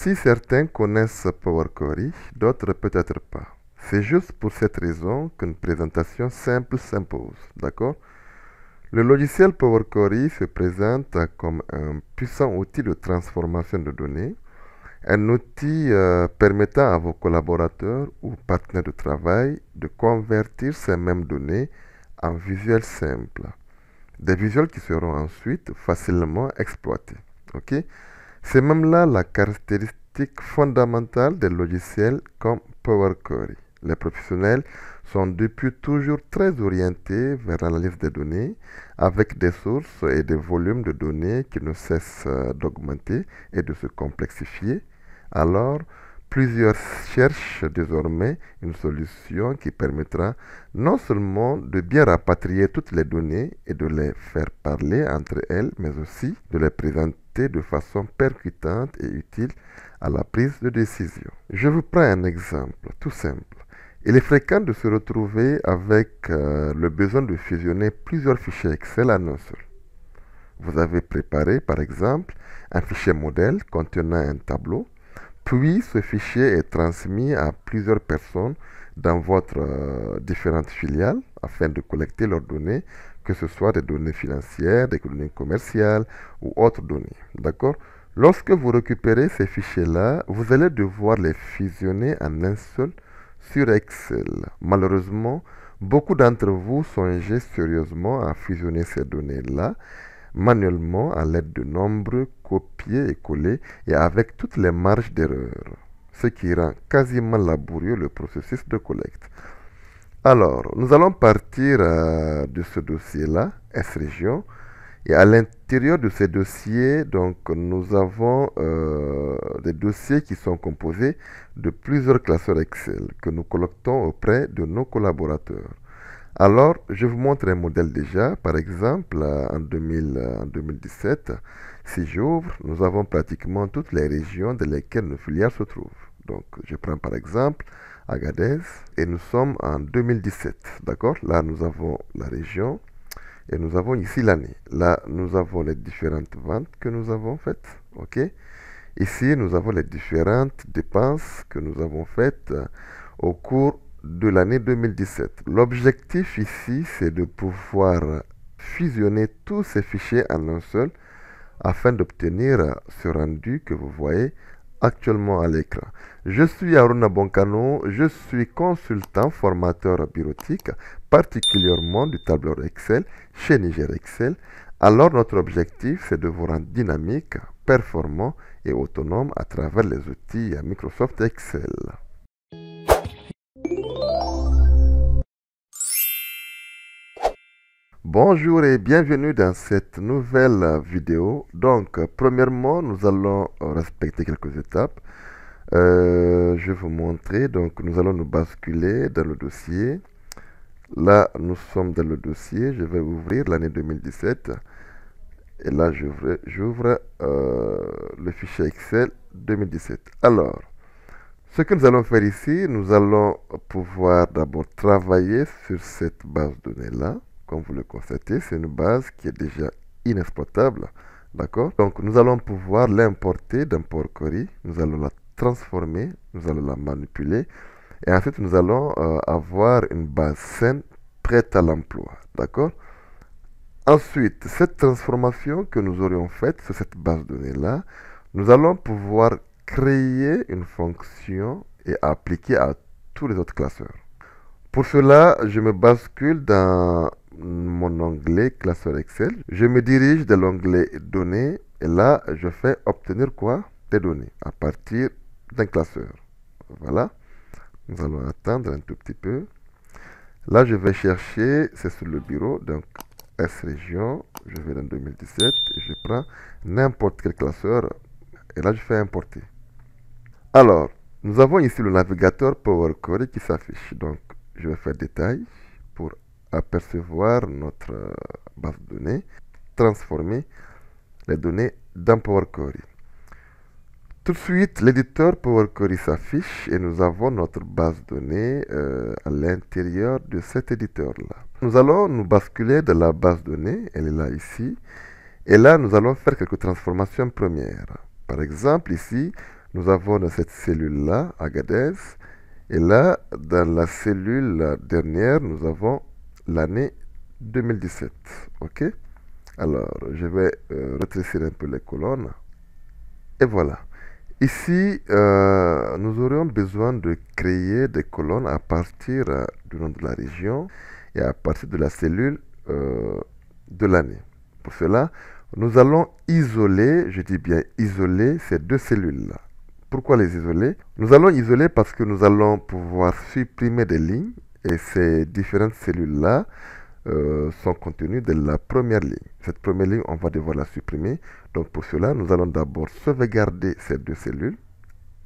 Si certains connaissent Power Query, d'autres peut-être pas. C'est juste pour cette raison qu'une présentation simple s'impose, d'accord? Le logiciel Power Query se présente comme un puissant outil de transformation de données, un outil permettant à vos collaborateurs ou partenaires de travail de convertir ces mêmes données en visuels simples. Des visuels qui seront ensuite facilement exploités. Ok? C'est même là la caractéristique fondamentale des logiciels comme Power Query. Les professionnels sont depuis toujours très orientés vers l'analyse des données avec des sources et des volumes de données qui ne cessent d'augmenter et de se complexifier. Alors, plusieurs cherchent désormais une solution qui permettra non seulement de bien rapatrier toutes les données et de les faire parler entre elles, mais aussi de les présenter de façon percutante et utile à la prise de décision. Je vous prends un exemple tout simple. Il est fréquent de se retrouver avec le besoin de fusionner plusieurs fichiers Excel en un seul. Vous avez préparé par exemple un fichier modèle contenant un tableau, puis ce fichier est transmis à plusieurs personnes dans votre différentes filiales afin de collecter leurs données, que ce soit des données financières, des données commerciales ou autres données. D'accord? Lorsque vous récupérez ces fichiers-là, vous allez devoir les fusionner en un seul sur Excel. Malheureusement, beaucoup d'entre vous songez sérieusement à fusionner ces données-là manuellement à l'aide de nombreux copier et coller et avec toutes les marges d'erreur, ce qui rend quasiment laborieux le processus de collecte. Alors, nous allons partir de ce dossier-là, S-Région, et à l'intérieur de ces dossiers, donc, nous avons des dossiers qui sont composés de plusieurs classeurs Excel que nous collectons auprès de nos collaborateurs. Alors, je vous montre un modèle déjà. Par exemple, en 2017, si j'ouvre, nous avons pratiquement toutes les régions dans lesquelles nos filiales se trouvent. Donc, je prends par exemple Agadez et nous sommes en 2017. D'accord? Là, nous avons la région et nous avons ici l'année. Là, nous avons les différentes ventes que nous avons faites. OK? Ici, nous avons les différentes dépenses que nous avons faites au cours de l'année 2017. L'objectif ici, c'est de pouvoir fusionner tous ces fichiers en un seul afin d'obtenir ce rendu que vous voyez actuellement à l'écran. Je suis Aruna Bonkano, je suis consultant formateur bureautique, particulièrement du tableur Excel chez Niger Excel. Alors notre objectif, c'est de vous rendre dynamique, performant et autonome à travers les outils Microsoft Excel. Bonjour et bienvenue dans cette nouvelle vidéo. Donc, premièrement, nous allons respecter quelques étapes. Je vais vous montrer. Donc, nous allons nous basculer dans le dossier. Là, nous sommes dans le dossier. Je vais ouvrir l'année 2017. Et là, j'ouvre le fichier Excel 2017. Alors, ce que nous allons faire ici, nous allons pouvoir d'abord travailler sur cette base de données-là. Comme vous le constatez, c'est une base qui est déjà inexploitable. D'accord? Donc, nous allons pouvoir l'importer dans Power Query. Nous allons la transformer, nous allons la manipuler. Et ensuite, nous allons avoir une base saine prête à l'emploi. D'accord? Ensuite, cette transformation que nous aurions faite sur cette base de données-là, nous allons pouvoir créer une fonction et appliquer à tous les autres classeurs. Pour cela, je me bascule dans mon onglet classeur Excel. Je me dirige de l'onglet données et là, je fais obtenir quoi? Des données à partir d'un classeur. Voilà. Nous allons attendre un tout petit peu. Là, je vais chercher, c'est sur le bureau, donc S-Région, je vais dans 2017, je prends n'importe quel classeur et là, je fais importer. Alors, nous avons ici le navigateur Power Query qui s'affiche. Donc, je vais faire détail pour apercevoir notre base de données, transformer les données dans Power Query. Tout de suite, l'éditeur Power Query s'affiche et nous avons notre base de données à l'intérieur de cet éditeur-là. Nous allons nous basculer de la base de données, elle est là ici, et là nous allons faire quelques transformations premières. Par exemple, ici, nous avons dans cette cellule-là, Agadez, et là, dans la cellule dernière, nous avons l'année 2017. OK? Alors, je vais rétrécir un peu les colonnes. Et voilà. Ici, nous aurions besoin de créer des colonnes à partir du nom de la région et à partir de la cellule de l'année. Pour cela, nous allons isoler, je dis bien isoler, ces deux cellules-là. Pourquoi les isoler? Nous allons isoler parce que nous allons pouvoir supprimer des lignes et ces différentes cellules-là sont contenues de la première ligne. Cette première ligne, on va devoir la supprimer. Donc pour cela, nous allons d'abord sauvegarder ces deux cellules,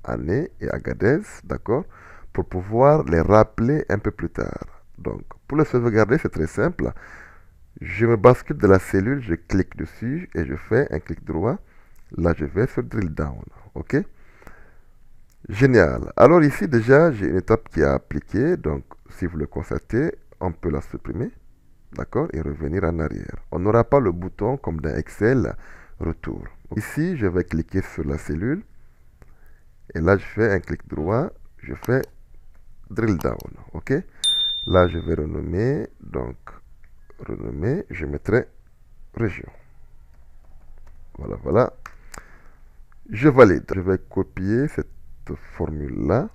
année et Agadez, d'accord, pour pouvoir les rappeler un peu plus tard. Donc pour les sauvegarder, c'est très simple. Je me bascule de la cellule, je clique dessus et je fais un clic droit. Là, je vais sur Drill Down. OK? Génial. Alors ici, déjà, j'ai une étape qui est appliquée. Donc, si vous le constatez, on peut la supprimer. D'accord? Et revenir en arrière. On n'aura pas le bouton comme dans Excel, retour. Ici, je vais cliquer sur la cellule. Et là, je fais un clic droit. Je fais Drill Down. OK? Là, je vais renommer. Donc, renommer. Je mettrai région. Voilà, voilà. Je valide. Je vais copier cette formule-là.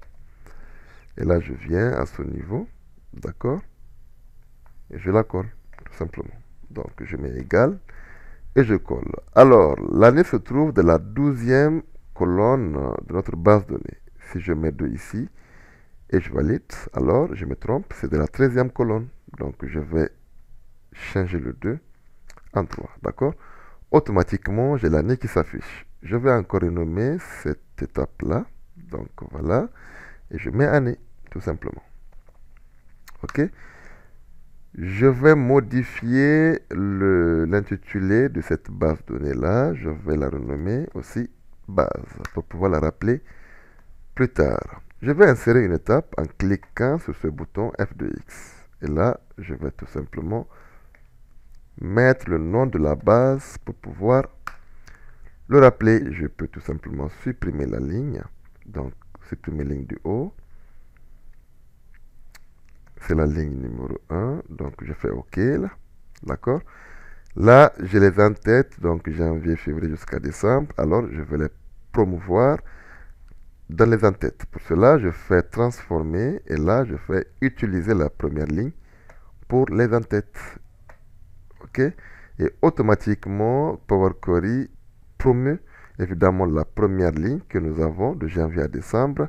Et là, je viens à ce niveau. D'accord? Et je la colle, tout simplement. Donc, je mets égal et je colle. Alors, l'année se trouve dans la 12e colonne de notre base de données. Si je mets 2 ici et je valide, alors je me trompe, c'est de la 13e colonne. Donc, je vais changer le 2 en 3. D'accord? Automatiquement, j'ai l'année qui s'affiche. Je vais encore renommer cette étape-là. Donc, voilà. Et je mets année, tout simplement. OK? Je vais modifier l'intitulé de cette base donnée-là. Je vais la renommer aussi base pour pouvoir la rappeler plus tard. Je vais insérer une étape en cliquant sur ce bouton F2X. Et là, je vais tout simplement mettre le nom de la base pour pouvoir le rappeler. Je peux tout simplement supprimer la ligne. Donc, supprimer la ligne du haut. C'est la ligne numéro 1. Donc, je fais OK là. D'accord? Là, je les en-tête. Donc, janvier, février jusqu'à décembre. Alors, je vais les promouvoir dans les en-têtes. Pour cela, je fais transformer. Et là, je fais utiliser la première ligne pour les en-têtes. OK? Et automatiquement, Power Query promeut évidemment la première ligne que nous avons de janvier à décembre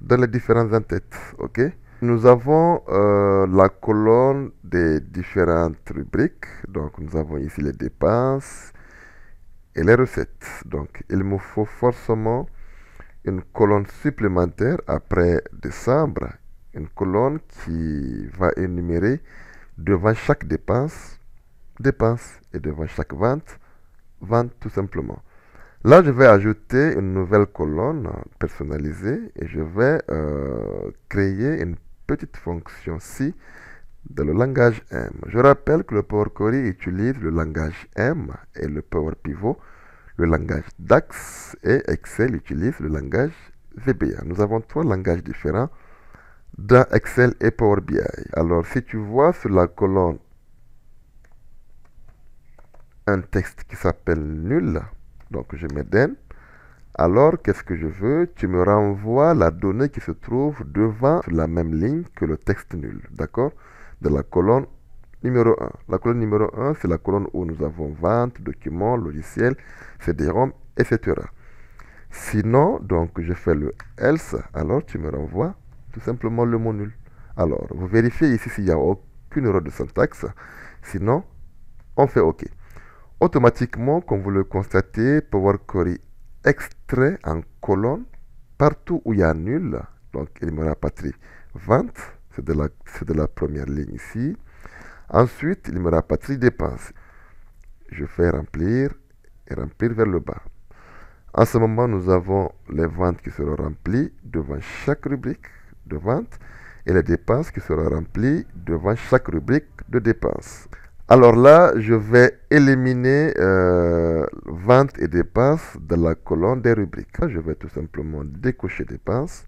dans les différentes en-têtes. OK? Nous avons la colonne des différentes rubriques. Donc, nous avons ici les dépenses et les recettes. Donc, il me faut forcément une colonne supplémentaire après décembre. Une colonne qui va énumérer devant chaque dépense, dépense, et devant chaque vente, vente tout simplement. Là, je vais ajouter une nouvelle colonne personnalisée et je vais créer une petite fonction ci dans le langage M. Je rappelle que le Power Query utilise le langage M et le Power Pivot, le langage DAX, et Excel utilise le langage VBA. Nous avons 3 langages différents dans Excel et Power BI. Alors, si tu vois sur la colonne un texte qui s'appelle nul, donc je mets den. Alors, qu'est-ce que je veux? Tu me renvoies la donnée qui se trouve devant la même ligne que le texte nul, d'accord? De la colonne numéro 1. La colonne numéro 1, c'est la colonne où nous avons vente, documents, logiciels, CD-ROM, etc. Sinon, donc, je fais le else, alors tu me renvoies tout simplement le mot nul. Alors, vous vérifiez ici s'il n'y a aucune erreur de syntaxe. Sinon, on fait OK. Automatiquement, comme vous le constatez, Power Query extrait en colonne partout où il y a nul. Donc, il me rapatrie vente, c'est de la première ligne ici. Ensuite, il me rapatrie dépenses. Je fais remplir et remplir vers le bas. En ce moment, nous avons les ventes qui seront remplies devant chaque rubrique de vente et les dépenses qui seront remplies devant chaque rubrique de dépenses. Alors là, je vais éliminer vente et dépenses de la colonne des rubriques. Je vais tout simplement décocher dépenses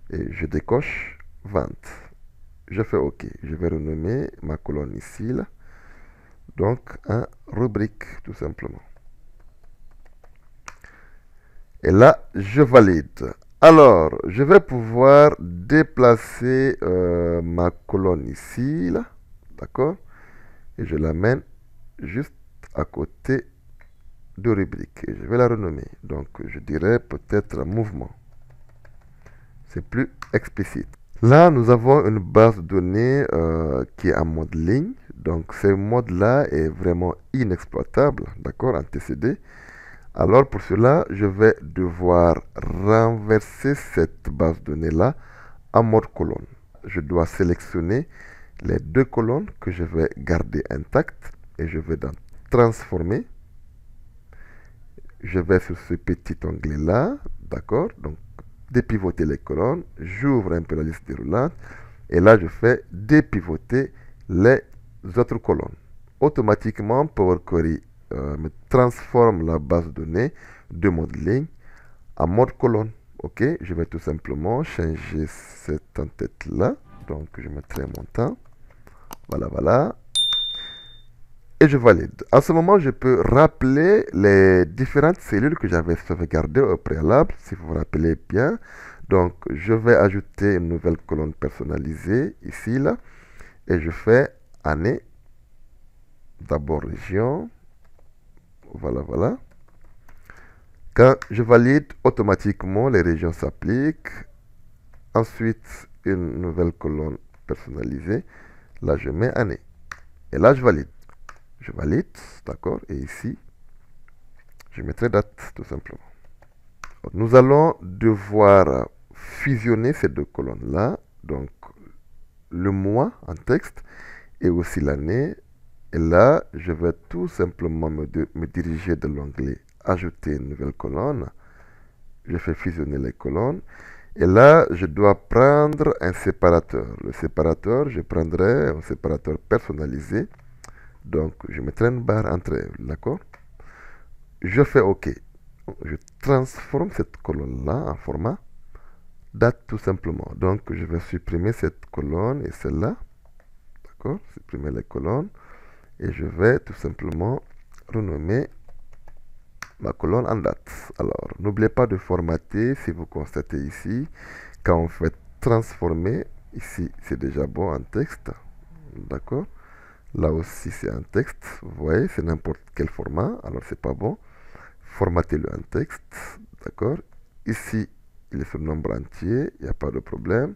et je décoche vente. Je fais OK. Je vais renommer ma colonne ici, là, donc un rubrique, tout simplement. Et là, je valide. Alors, je vais pouvoir déplacer ma colonne ici, là, d'accord? Et je l'amène juste à côté de rubrique. Et je vais la renommer. Donc, je dirais peut-être mouvement. C'est plus explicite. Là, nous avons une base de données qui est en mode ligne. Donc, ce mode-là est vraiment inexploitable, d'accord, en TCD. Alors, pour cela, je vais devoir renverser cette base de données-là en mode colonne. Je dois sélectionner les deux colonnes que je vais garder intactes et je vais dans transformer. Je vais sur ce petit onglet-là, d'accord, donc dépivoter les colonnes, j'ouvre un peu la liste déroulante et là je fais dépivoter les autres colonnes. Automatiquement, Power Query me transforme la base de données de mode ligne en mode colonne. Ok, je vais tout simplement changer cette en-tête-là. Donc je mettrai mon temps. Voilà, voilà. Et je valide. À ce moment, je peux rappeler les différentes cellules que j'avais sauvegardées au préalable, si vous vous rappelez bien. Donc, je vais ajouter une nouvelle colonne personnalisée ici, là. Et je fais année. D'abord région. Voilà, voilà. Quand je valide, automatiquement, les régions s'appliquent. Ensuite, une nouvelle colonne personnalisée. Là, je mets année. Et là, je valide. Je valide, d'accord. Et ici, je mettrai date, tout simplement. Nous allons devoir fusionner ces deux colonnes-là. Donc, le mois en texte et aussi l'année. Et là, je vais tout simplement me diriger de l'onglet Ajouter une nouvelle colonne. Je fais fusionner les colonnes. Et là, je dois prendre un séparateur. Le séparateur, je prendrai un séparateur personnalisé. Donc, je mettrai une barre entre elles, d'accord? Je fais OK. Je transforme cette colonne-là en format date tout simplement. Donc, je vais supprimer cette colonne et celle-là. D'accord? Supprimer les colonnes. Et je vais tout simplement renommer ma colonne en date. Alors, n'oubliez pas de formater si vous constatez ici. Quand on fait transformer, ici, c'est déjà bon en texte. D'accord? Là aussi, c'est un texte. Vous voyez, c'est n'importe quel format. Alors, c'est pas bon. Formatez-le en texte. D'accord? Ici, il est sur nombre entier. Il n'y a pas de problème.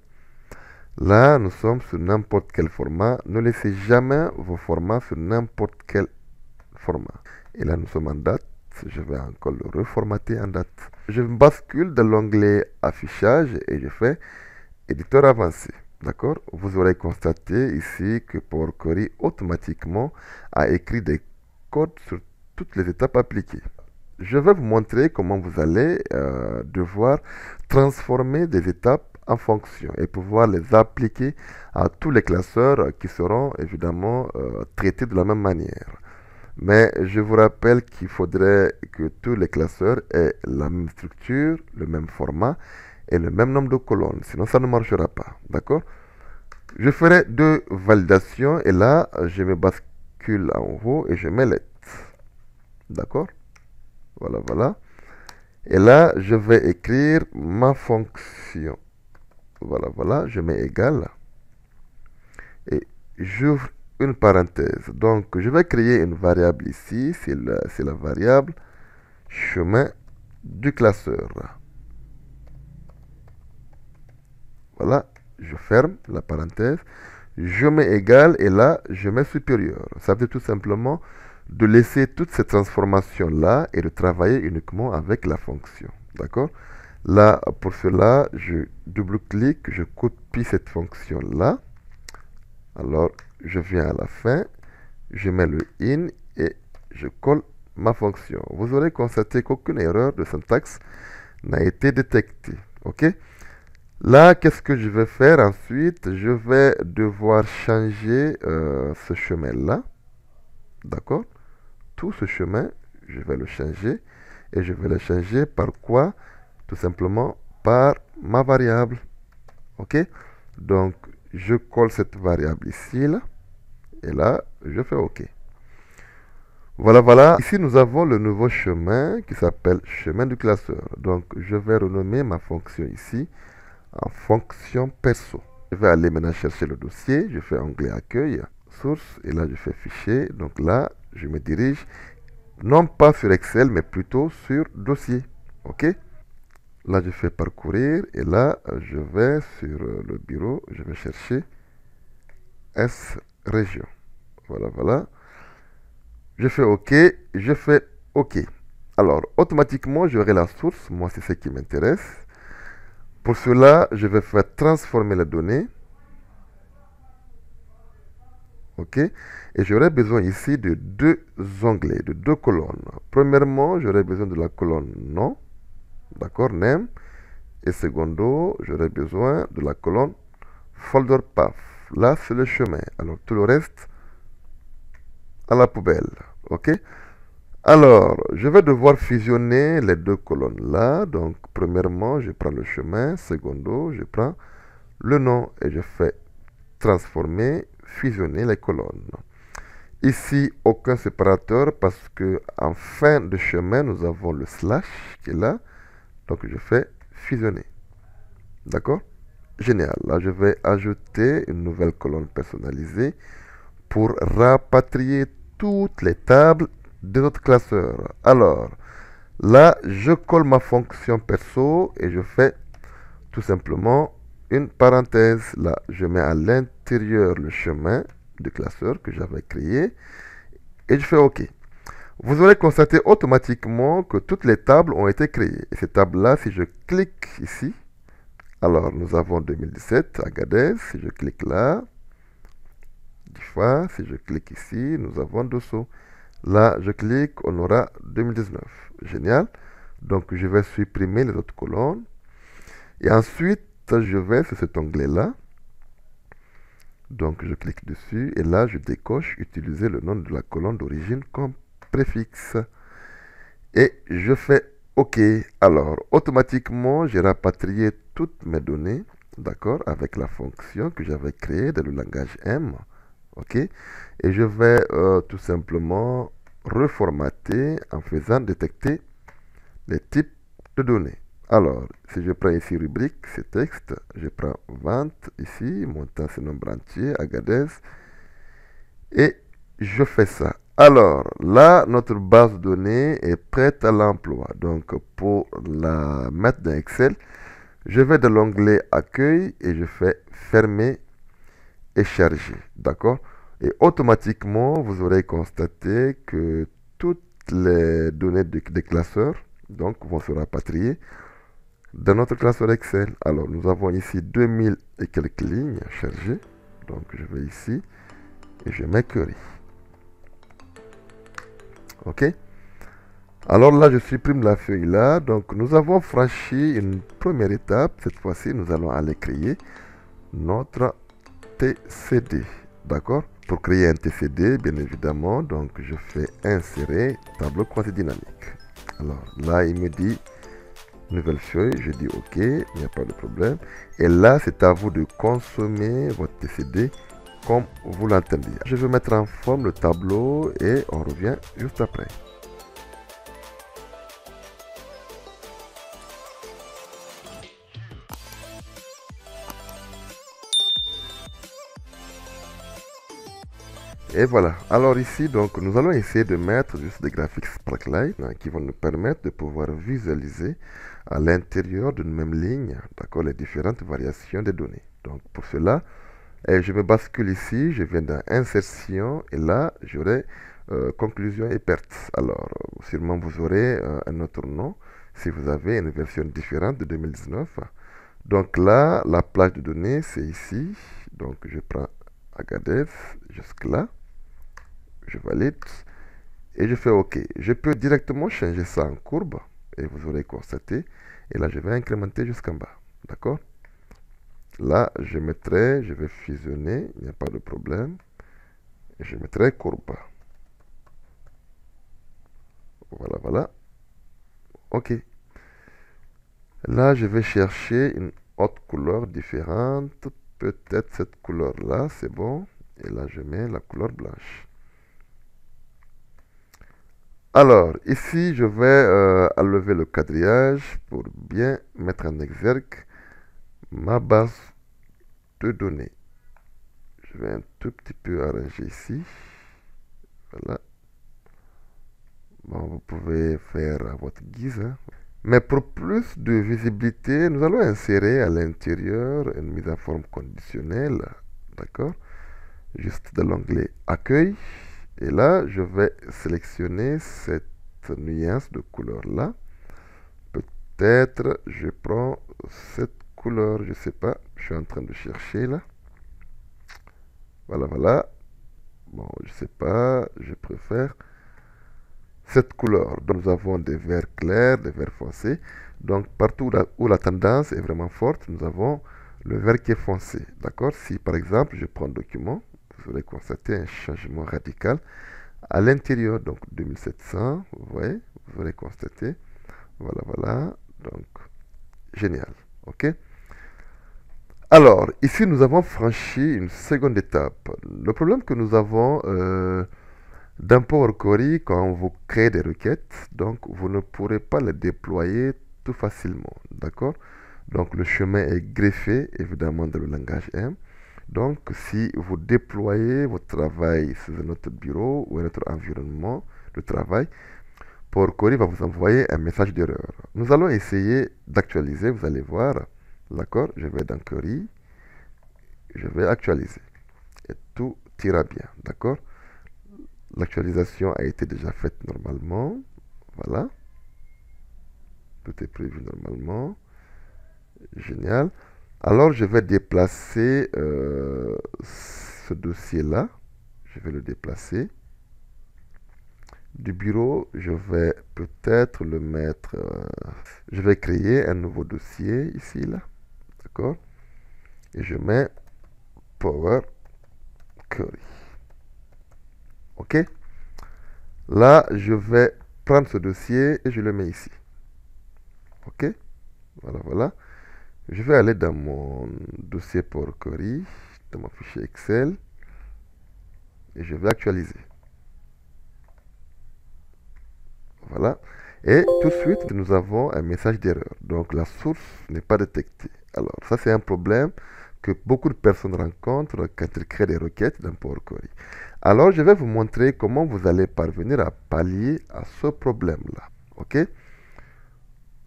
Là, nous sommes sur n'importe quel format. Ne laissez jamais vos formats sur n'importe quel format. Et là, nous sommes en date. Je vais encore le reformater en date. Je bascule de l'onglet affichage et je fais éditeur avancé. D'accord? Vous aurez constaté ici que Power Query automatiquement a écrit des codes sur toutes les étapes appliquées. Je vais vous montrer comment vous allez devoir transformer des étapes en fonctions et pouvoir les appliquer à tous les classeurs qui seront évidemment traités de la même manière. Mais je vous rappelle qu'il faudrait que tous les classeurs aient la même structure, le même format et le même nombre de colonnes. Sinon, ça ne marchera pas. D'accord? Je ferai deux validations et là, je me bascule en haut et je mets let. D'accord? Voilà, voilà. Et là, je vais écrire ma fonction. Voilà, voilà. Je mets égal. Et j'ouvre une parenthèse. Donc, je vais créer une variable ici. C'est la variable chemin du classeur. Voilà. Je ferme la parenthèse. Je mets égal et là, je mets supérieur. Ça veut dire tout simplement de laisser toutes ces transformations-là et de travailler uniquement avec la fonction. D'accord? Là, pour cela, je double-clique, je copie cette fonction-là. Alors, je viens à la fin, je mets le in et je colle ma fonction. Vous aurez constaté qu'aucune erreur de syntaxe n'a été détectée. OK? Là, qu'est-ce que je vais faire ensuite? Je vais devoir changer ce chemin-là. D'accord? Tout ce chemin, je vais le changer. Et je vais le changer par quoi? Tout simplement par ma variable. OK? Donc, je colle cette variable ici, là. Et là, je fais OK. Voilà, voilà. Ici, nous avons le nouveau chemin qui s'appelle chemin du classeur. Donc, je vais renommer ma fonction ici en fonction perso. Je vais aller maintenant chercher le dossier. Je fais onglet accueil, source, et là, je fais fichier. Donc là, je me dirige non pas sur Excel, mais plutôt sur dossier. OK? Là, je fais parcourir, et là, je vais sur le bureau. Je vais chercher S région. Voilà, voilà. Je fais OK, je fais OK. Alors, automatiquement, j'aurai la source. Moi, c'est ce qui m'intéresse. Pour cela, je vais faire transformer les données. OK. Et j'aurai besoin ici de deux onglets, de deux colonnes. Premièrement, j'aurai besoin de la colonne nom. D'accord, name. Et secondo, j'aurai besoin de la colonne folder path. Là, c'est le chemin. Alors, tout le reste, à la poubelle. OK. Alors, je vais devoir fusionner les deux colonnes là. Donc, premièrement, je prends le chemin. Secondo, je prends le nom et je fais transformer, fusionner les colonnes. Ici, aucun séparateur parce que en fin de chemin, nous avons le slash qui est là. Donc, je fais fusionner. D'accord? Génial. Là, je vais ajouter une nouvelle colonne personnalisée pour rapatrier toutes les tables de notre classeur. Alors, là, je colle ma fonction perso et je fais tout simplement une parenthèse. Là, je mets à l'intérieur le chemin du classeur que j'avais créé et je fais OK. Vous aurez constaté automatiquement que toutes les tables ont été créées. Et ces tables-là, si je clique ici, alors nous avons 2017, Agadez. Si je clique là, DIFA, si je clique ici, nous avons Dosso. Là, je clique, on aura 2019. Génial. Donc, je vais supprimer les autres colonnes. Et ensuite, je vais sur cet onglet-là. Donc, je clique dessus. Et là, je décoche utiliser le nom de la colonne d'origine comme préfixe. Et je fais OK. Alors, automatiquement, j'ai rapatrié toutes mes données, d'accord, avec la fonction que j'avais créée dans le langage M. OK. Et je vais tout simplement reformater en faisant détecter les types de données. Alors, si je prends ici rubrique, c'est texte, je prends vente ici, montant c'est nombre entier, Agadez, et je fais ça. Alors, là, notre base de données est prête à l'emploi. Donc, pour la mettre dans Excel, je vais dans l'onglet Accueil et je fais Fermer et Charger. D'accord? Et automatiquement, vous aurez constaté que toutes les données des classeurs donc, vont se rapatrier dans notre classeur Excel. Alors, nous avons ici 2000 et quelques lignes chargées. Donc, je vais ici et je mets query. OK? Alors là, je supprime la feuille là. Donc, nous avons franchi une première étape. Cette fois-ci, nous allons aller créer notre TCD. D'accord? Pour créer un TCD, bien évidemment, donc je fais insérer tableau croisé dynamique. Alors là, il me dit nouvelle feuille, je dis OK, il n'y a pas de problème. Et là, c'est à vous de consommer votre TCD comme vous l'entendez. Je vais mettre en forme le tableau et on revient juste après. Et voilà. Alors ici, donc, nous allons essayer de mettre juste des graphiques Sparkline qui vont nous permettre de pouvoir visualiser à l'intérieur d'une même ligne, d'accord, les différentes variations des données. Donc pour cela, je me bascule ici, je viens dans insertion et là, j'aurai conclusion et perte. Alors, sûrement vous aurez un autre nom si vous avez une version différente de 2019. Donc là, la plage de données, c'est ici. Donc je prends Agadez jusque là. Je valide et je fais OK. Je peux directement changer ça en courbe et vous aurez constaté. Et là, je vais incrémenter jusqu'en bas. D'accord? Là, je vais fusionner, il n'y a pas de problème. Et je mettrai courbe. Voilà, voilà. OK. Là, je vais chercher une autre couleur différente. Peut-être cette couleur-là, c'est bon. Et là, je mets la couleur blanche. Alors, ici, je vais enlever le quadrillage pour bien mettre en exergue ma base de données. Je vais un tout petit peu arranger ici. Voilà. Bon, vous pouvez faire à votre guise, hein. Mais pour plus de visibilité, nous allons insérer à l'intérieur une mise en forme conditionnelle. D'accord? Juste dans l'onglet Accueil. Et là, je vais sélectionner cette nuance de couleur là. Peut-être je prends cette couleur, je sais pas, je suis en train de chercher là. Voilà, voilà. Bon, je sais pas, je préfère cette couleur. Donc nous avons des verts clairs, des verts foncés. Donc partout où la tendance est vraiment forte, nous avons le vert qui est foncé. D'accord? Si par exemple je prends document, vous allez constater un changement radical à l'intérieur. Donc 2700, vous voyez, vous allez constater. Voilà, voilà. Donc génial. OK? Alors, ici, nous avons franchi une seconde étape. Le problème que nous avons dans Power Query, quand vous créez des requêtes, donc vous ne pourrez pas les déployer tout facilement. D'accord? Donc, le chemin est greffé, évidemment, dans le langage M. Donc, si vous déployez votre travail sur un autre bureau ou un autre environnement de travail, Power Query va vous envoyer un message d'erreur. Nous allons essayer d'actualiser, vous allez voir. D'accord? Je vais dans Query, je vais actualiser. Et tout ira bien. D'accord? L'actualisation a été déjà faite normalement. Voilà. Tout est prévu normalement. Génial. Alors, je vais déplacer ce dossier-là. Je vais le déplacer. Du bureau, je vais peut-être le mettre... je vais créer un nouveau dossier ici, là. D'accord? Et je mets Power Query. OK? Là, je vais prendre ce dossier et je le mets ici. OK? Voilà, voilà. Je vais aller dans mon dossier Power Query, dans mon fichier Excel, et je vais actualiser. Voilà. Et tout de suite, nous avons un message d'erreur. Donc, la source n'est pas détectée. Alors, ça, c'est un problème que beaucoup de personnes rencontrent quand ils créent des requêtes dans Power Query. Alors, je vais vous montrer comment vous allez parvenir à pallier à ce problème-là. OK?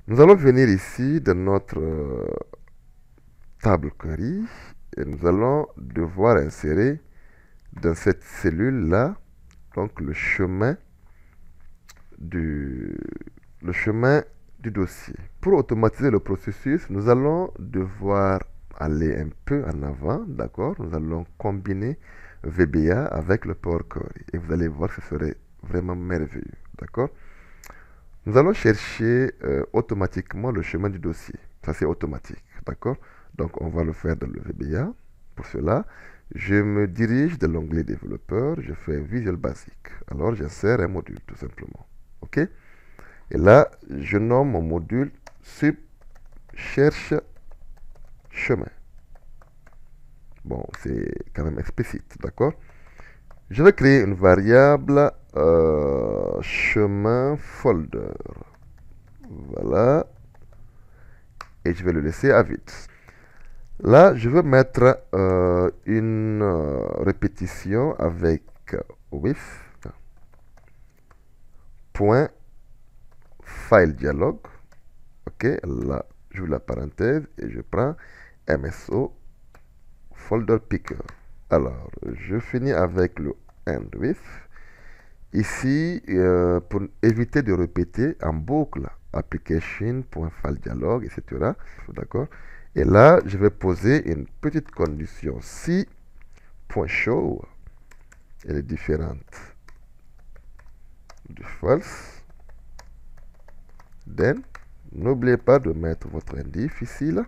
Nous allons venir ici dans notre table query et nous allons devoir insérer dans cette cellule-là donc le chemin du dossier. Pour automatiser le processus, nous allons devoir aller un peu en avant, d'accord? Nous allons combiner VBA avec le Power Query et vous allez voir que ce serait vraiment merveilleux, d'accord? Nous allons chercher automatiquement le chemin du dossier. Ça, c'est automatique, d'accord? Donc, on va le faire dans le VBA. Pour cela, je me dirige de l'onglet développeur, je fais Visual Basic. Alors, j'insère un module, tout simplement. OK? Et là, je nomme mon module sub cherche chemin. Bon, c'est quand même explicite, d'accord? Je vais créer une variable chemin folder. Voilà. Et je vais le laisser à vide. Là, je veux mettre une répétition avec with point file dialogue. OK, là, j'ouvre la parenthèse et je prends MSO folder picker. Alors, je finis avec le end with. Ici, pour éviter de répéter en boucle application.fileDialog, etc. D'accord? Et là, je vais poser une petite condition. Si .show, elle est différente du false, then, n'oubliez pas de mettre votre indice ici, là.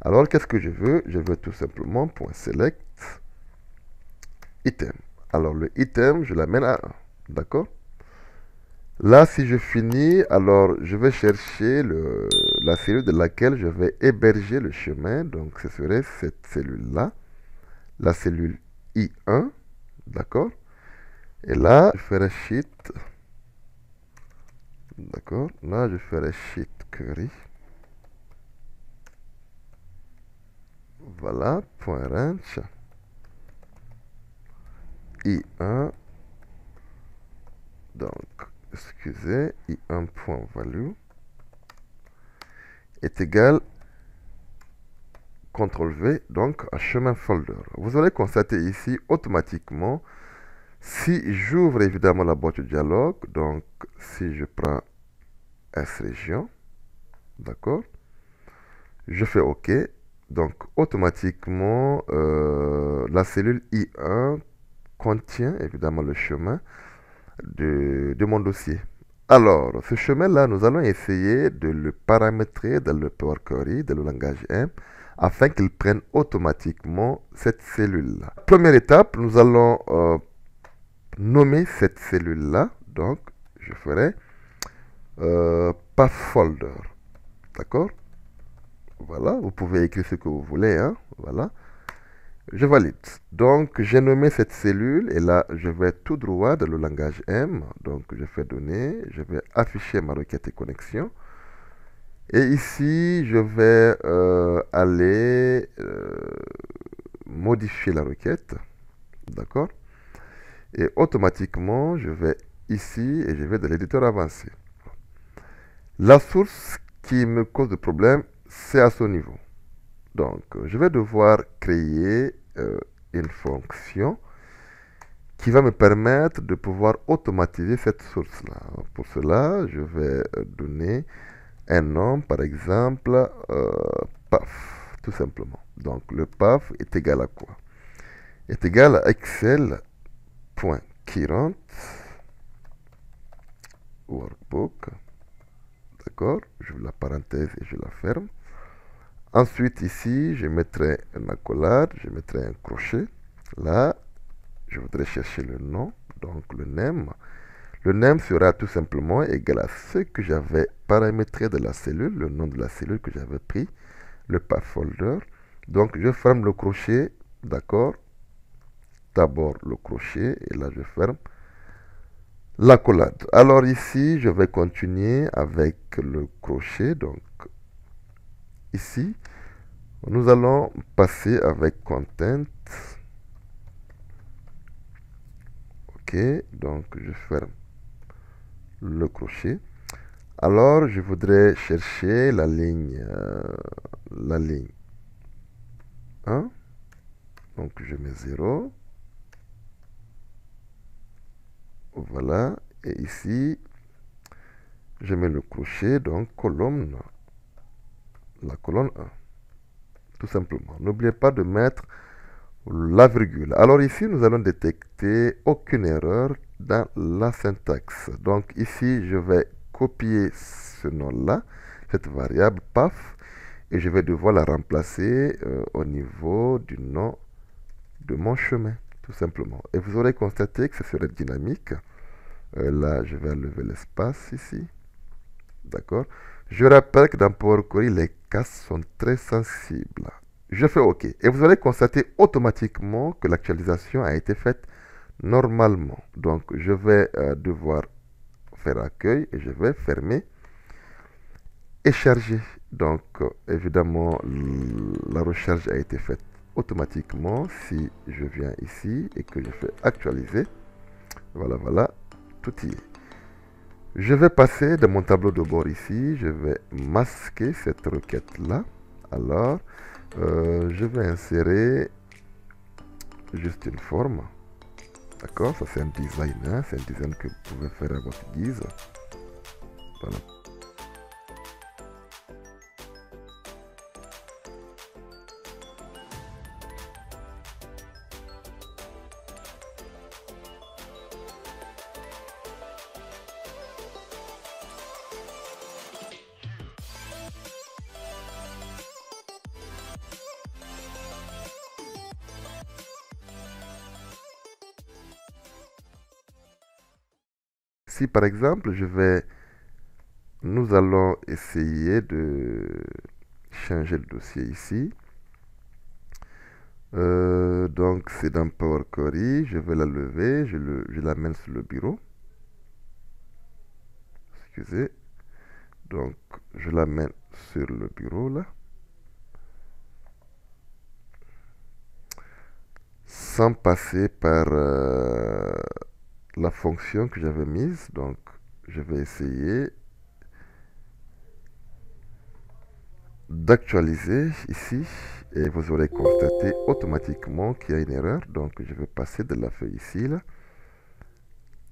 Alors, qu'est-ce que je veux? Je veux tout simplement .select item. Alors, le item, je l'amène à 1. D'accord? Là, si je finis, alors je vais chercher la cellule de laquelle je vais héberger le chemin. Donc, ce serait cette cellule-là, la cellule I1, d'accord? Et là, je ferai sheet, d'accord? Là, je ferai sheet query. Voilà, point range, I1, donc, excusez, I1.value est égal CTRL V, donc à chemin folder. Vous allez constater ici automatiquement, si j'ouvre évidemment la boîte de dialogue, donc si je prends S région, d'accord, je fais OK, donc automatiquement la cellule I1 contient évidemment le chemin de mon dossier. Alors, ce chemin-là, nous allons essayer de le paramétrer dans le Power Query, dans le langage M, afin qu'il prenne automatiquement cette cellule-là. Première étape, nous allons nommer cette cellule-là. Donc, je ferai path folder. D'accord? Voilà, vous pouvez écrire ce que vous voulez. Hein? Voilà. Je valide. Donc, j'ai nommé cette cellule et là, je vais tout droit dans le langage M. Donc, je fais données, je vais afficher ma requête et connexion. Et ici, je vais aller modifier la requête. D'accord? Et automatiquement, je vais ici et je vais dans l'éditeur avancé. La source qui me cause de problème, c'est à ce niveau. Donc, je vais devoir créer une fonction qui va me permettre de pouvoir automatiser cette source-là. Pour cela, je vais donner un nom, par exemple, PAF, tout simplement. Donc, le PAF est égal à quoi? Est égal à Excel.current workbook. D'accord? Je la parenthèse et je la ferme. Ensuite, ici, je mettrai une accolade, je mettrai un crochet. Là, je voudrais chercher le nom, donc le name. Le name sera tout simplement égal à ce que j'avais paramétré de la cellule, le nom de la cellule que j'avais pris, le path folder. Donc, je ferme le crochet, d'accord? D'abord le crochet, et là, je ferme l'accolade. Alors ici, je vais continuer avec le crochet. Donc, ici, nous allons passer avec content. Ok, donc je ferme le crochet. Alors, je voudrais chercher la ligne 1. Donc, je mets 0. Voilà. Et ici, je mets le crochet, donc colonne, la colonne 1. Tout simplement. N'oubliez pas de mettre la virgule. Alors ici, nous allons détecter aucune erreur dans la syntaxe. Donc ici, je vais copier ce nom-là, cette variable PAF, et je vais devoir la remplacer au niveau du nom de mon chemin, tout simplement. Et vous aurez constaté que ce serait dynamique. Là, je vais enlever l'espace ici. D'accord? Je rappelle que dans Power Query, les cases sont très sensibles. Je fais OK. Et vous allez constater automatiquement que l'actualisation a été faite normalement. Donc, je vais devoir faire accueil et je vais fermer et charger. Donc, évidemment, la recharge a été faite automatiquement. Si je viens ici et que je fais actualiser, voilà, voilà, tout y est. Je vais passer dans mon tableau de bord ici. Je vais masquer cette requête-là. Alors, je vais insérer juste une forme. D'accord? Ça, c'est un design. Hein? C'est un design que vous pouvez faire à votre guise. Voilà. ici, par exemple, nous allons essayer de changer le dossier ici. Donc, c'est dans Power Query. Je vais la lever. Je l'amène sur le bureau. Excusez. Donc, je l'amène sur le bureau, là. Sans passer par la fonction que j'avais mise. Donc, je vais essayer d'actualiser ici et vous aurez constaté automatiquement qu'il y a une erreur. Donc, je vais passer de la feuille ici, là.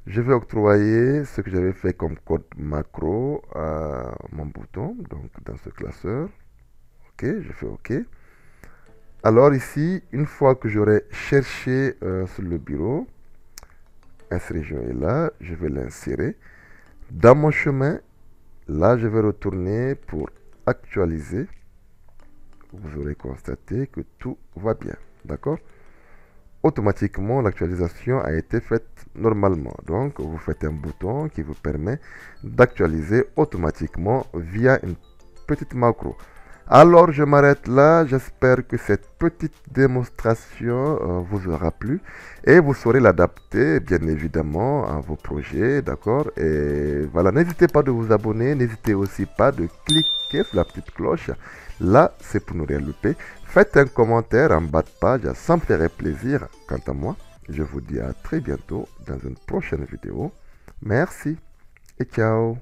Je vais octroyer ce que j'avais fait comme code macro à mon bouton, donc dans ce classeur. OK, je fais OK. Alors ici, une fois que j'aurai cherché sur le bureau, insertion est là, je vais l'insérer. Dans mon chemin, là, je vais retourner pour actualiser. Vous aurez constaté que tout va bien. D'accord? Automatiquement, l'actualisation a été faite normalement. Donc, vous faites un bouton qui vous permet d'actualiser automatiquement via une petite macro. Alors, je m'arrête là. J'espère que cette petite démonstration vous aura plu et vous saurez l'adapter, bien évidemment, à vos projets, d'accord? Et voilà, n'hésitez pas de vous abonner, n'hésitez aussi pas de cliquer sur la petite cloche. Là, c'est pour nous réallouper. Faites un commentaire en bas de page, ça me ferait plaisir. Quant à moi, je vous dis à très bientôt dans une prochaine vidéo. Merci et ciao.